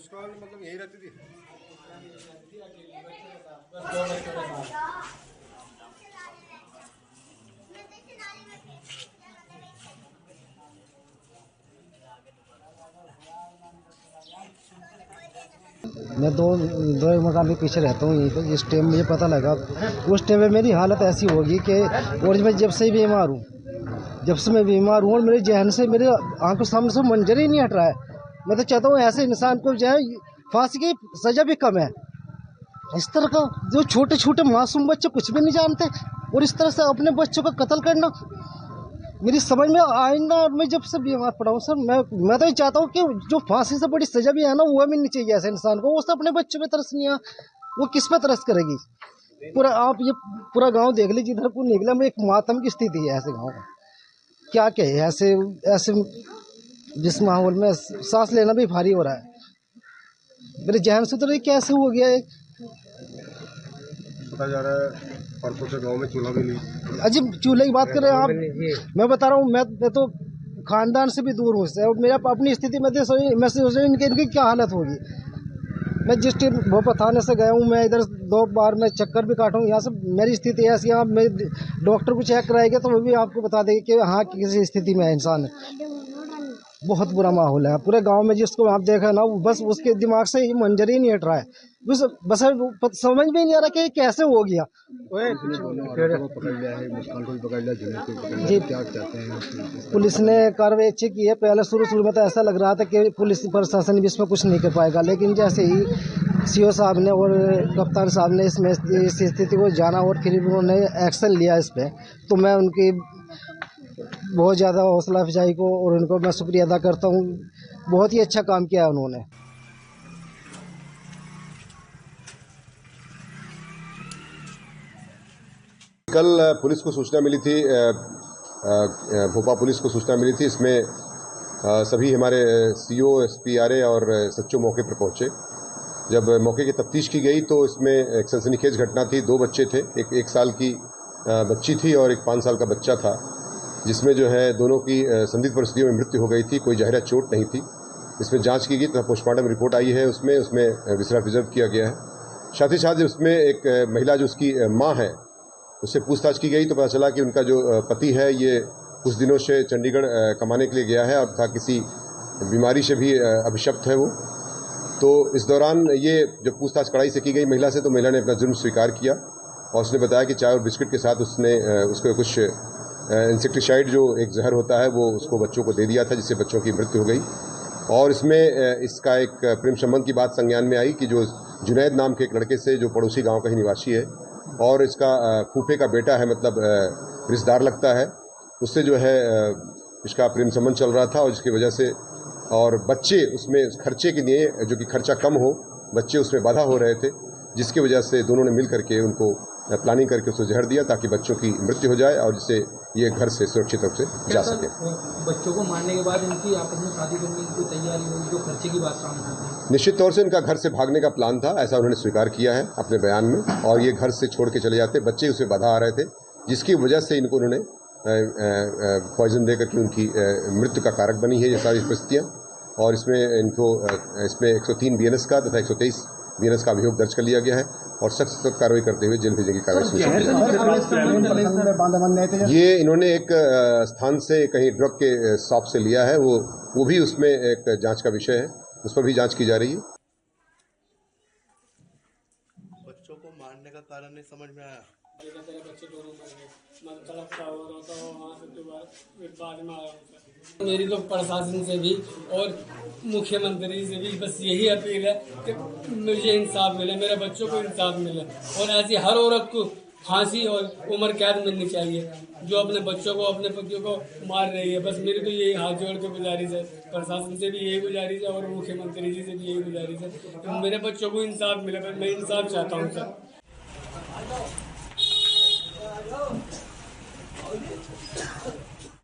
मुस्कान मतलब यही रहती थी। मैं दो एक मकान के पीछे रहता हूँ यहीं पे। जिस टाइम मुझे पता लगा उस टाइम पे मेरी हालत ऐसी होगी कि और मैं जब से बीमार हूँ और मेरे जहन से मेरे आंखों सामने से मंजर ही नहीं हट रहा है। मैं तो चाहता हूँ ऐसे इंसान को जो है फांसी की सजा भी कम है। इस तरह का जो छोटे छोटे मासूम बच्चे कुछ भी नहीं जानते और इस तरह से अपने बच्चों का कत्ल करना मेरी समझ में आइंदा। मैं जब से बीमार पड़ा हूँ सर, मैं तो ये चाहता हूँ कि जो फांसी से बड़ी सजा भी है ना वो मिलनी चाहिए ऐसे इंसान को। वो सब अपने बच्चों पे तरस नहीं है, वो किस पे तरस करेगी। पूरा आप ये पूरा गांव देख लीजिए, इधर को निकला में एक मातम की स्थिति है ऐसे गाँव में। क्या कहे ऐसे ऐसे जिस माहौल में सांस लेना भी भारी हो रहा है। मेरे जहन से तो ये कैसे हो गया है। पता जा रहा है परसों से गांव में चूल्हा भी नहीं। अजीब चूल्हे की बात कर रहे हैं आप। मैं बता रहा हूँ, मैं तो खानदान से भी दूर हूँ इससे और मेरा अपनी स्थिति में मैं सोच रही हूँ इनकी क्या हालत होगी। मैं जिस टाइम भोपाल थाने से गया हूँ, मैं इधर 2 बार मैं चक्कर भी काटा हूँ। यहाँ से मेरी स्थिति ऐसी है, मैं डॉक्टर को चेक कराएंगे तो वो भी आपको बता देंगे कि हाँ किसी स्थिति में है इंसान। बहुत बुरा माहौल है पूरे गांव में। जिसको आप देखा ना बस उसके दिमाग से ये मंजर ही नहीं हट रहा है। बस समझ में नहीं आ रहा कि कैसे हो गया। जी क्या कहते हैं पुलिस ने कार्रवाई अच्छी की है। पहले शुरू में तो ऐसा लग रहा था कि पुलिस प्रशासन भी इसमें कुछ नहीं कर पाएगा, लेकिन जैसे ही सीओ साहब ने और कप्तान साहब ने इसमें इस स्थिति को जाना और फिर उन्होंने एक्शन लिया इस पर, तो मैं उनकी बहुत ज़्यादा हौसला अफजाई को और उनको मैं शुक्रिया अदा करता हूँ। बहुत ही अच्छा काम किया उन्होंने। कल पुलिस को सूचना मिली थी, भोपाल पुलिस को सूचना मिली थी। इसमें सभी हमारे सीओ, एसपी, और सच्चो मौके पर पहुंचे। जब मौके की तफ्तीश की गई तो इसमें एक सनसनीखेज घटना थी। 2 बच्चे थे, एक 1 साल की बच्ची थी और एक 5 साल का बच्चा था, जिसमें जो है दोनों की संदिग्ध परिस्थितियों में मृत्यु हो गई थी। कोई जाहिरा चोट नहीं थी। इसमें जांच की गई तो पोस्टमार्टम रिपोर्ट आई है, उसमें विसरा प्रिजर्व किया गया है। साथ ही साथ उसमें एक महिला जो उसकी माँ है उससे पूछताछ की गई तो पता चला कि उनका जो पति है ये कुछ दिनों से चंडीगढ़ कमाने के लिए गया है और था किसी बीमारी से भी अभिशप्त है वो। तो इस दौरान ये जब पूछताछ कड़ाई से की गई महिला से, तो महिला ने अपना जुर्म स्वीकार किया और उसने बताया कि चाय और बिस्किट के साथ उसने उसको कुछ इंसेक्टिसाइड जो एक जहर होता है वो उसको बच्चों को दे दिया था, जिससे बच्चों की मृत्यु हो गई। और इसमें इसका एक प्रेम संबंध की बात संज्ञान में आई कि जो जुनैद नाम के एक लड़के से, जो पड़ोसी गांव का ही निवासी है और इसका फूफे का बेटा है, मतलब रिश्तेदार लगता है, उससे जो है इसका प्रेम संबंध चल रहा था और जिसकी वजह से और बच्चे उसमें खर्चे के लिए, जो कि खर्चा कम हो, बच्चे उसमें बाधा हो रहे थे, जिसकी वजह से दोनों ने मिल करके उनको प्लानिंग करके उसको जहर दिया ताकि बच्चों की मृत्यु हो जाए और जिससे ये घर से सुरक्षित रूप से जा सके। बच्चों को मारने के बाद इनकी आपस में शादी करने की तैयारी हुई, जो खर्चे की बात सामने आती है। निश्चित तौर से इनका घर से भागने का प्लान था, ऐसा उन्होंने स्वीकार किया है अपने बयान में, और ये घर से छोड़ के चले जाते, बच्चे उसमें बाधा आ रहे थे, जिसकी वजह से इनको उन्होंने पॉइजन देकर के उनकी मृत्यु का कारक बनी है ये सारी परिस्थितियाँ। और इसमें इनको इसमें 103 BNS का तथा 123 BNS का अभियोग दर्ज कर लिया गया है और सख्त कार्रवाई करते हुए जेल भेजने की कार्रवाई सुनिश्चित की। ये इन्होंने एक स्थान से कहीं ड्रग के शॉप से लिया है, वो भी उसमें एक जांच का विषय है, उस पर भी जांच की जा रही है। बच्चों को मारने का कारण नहीं समझ में आया। मेरी तो प्रशासन से भी और मुख्यमंत्री से भी बस यही अपील है कि मुझे इंसाफ मिले, मेरे बच्चों को इंसाफ मिले और ऐसी हर औरत को फांसी और उम्र कैद मिलनी चाहिए जो अपने बच्चों को, अपने पतियों को मार रही है। बस मेरी तो यही हाथ जोड़ के गुजारिश है, प्रशासन से भी यही गुजारिश है और मुख्यमंत्री जी से भी यही गुजारिश है कि मेरे बच्चों को इंसाफ मिले। मैं इंसाफ चाहता हूँ सर।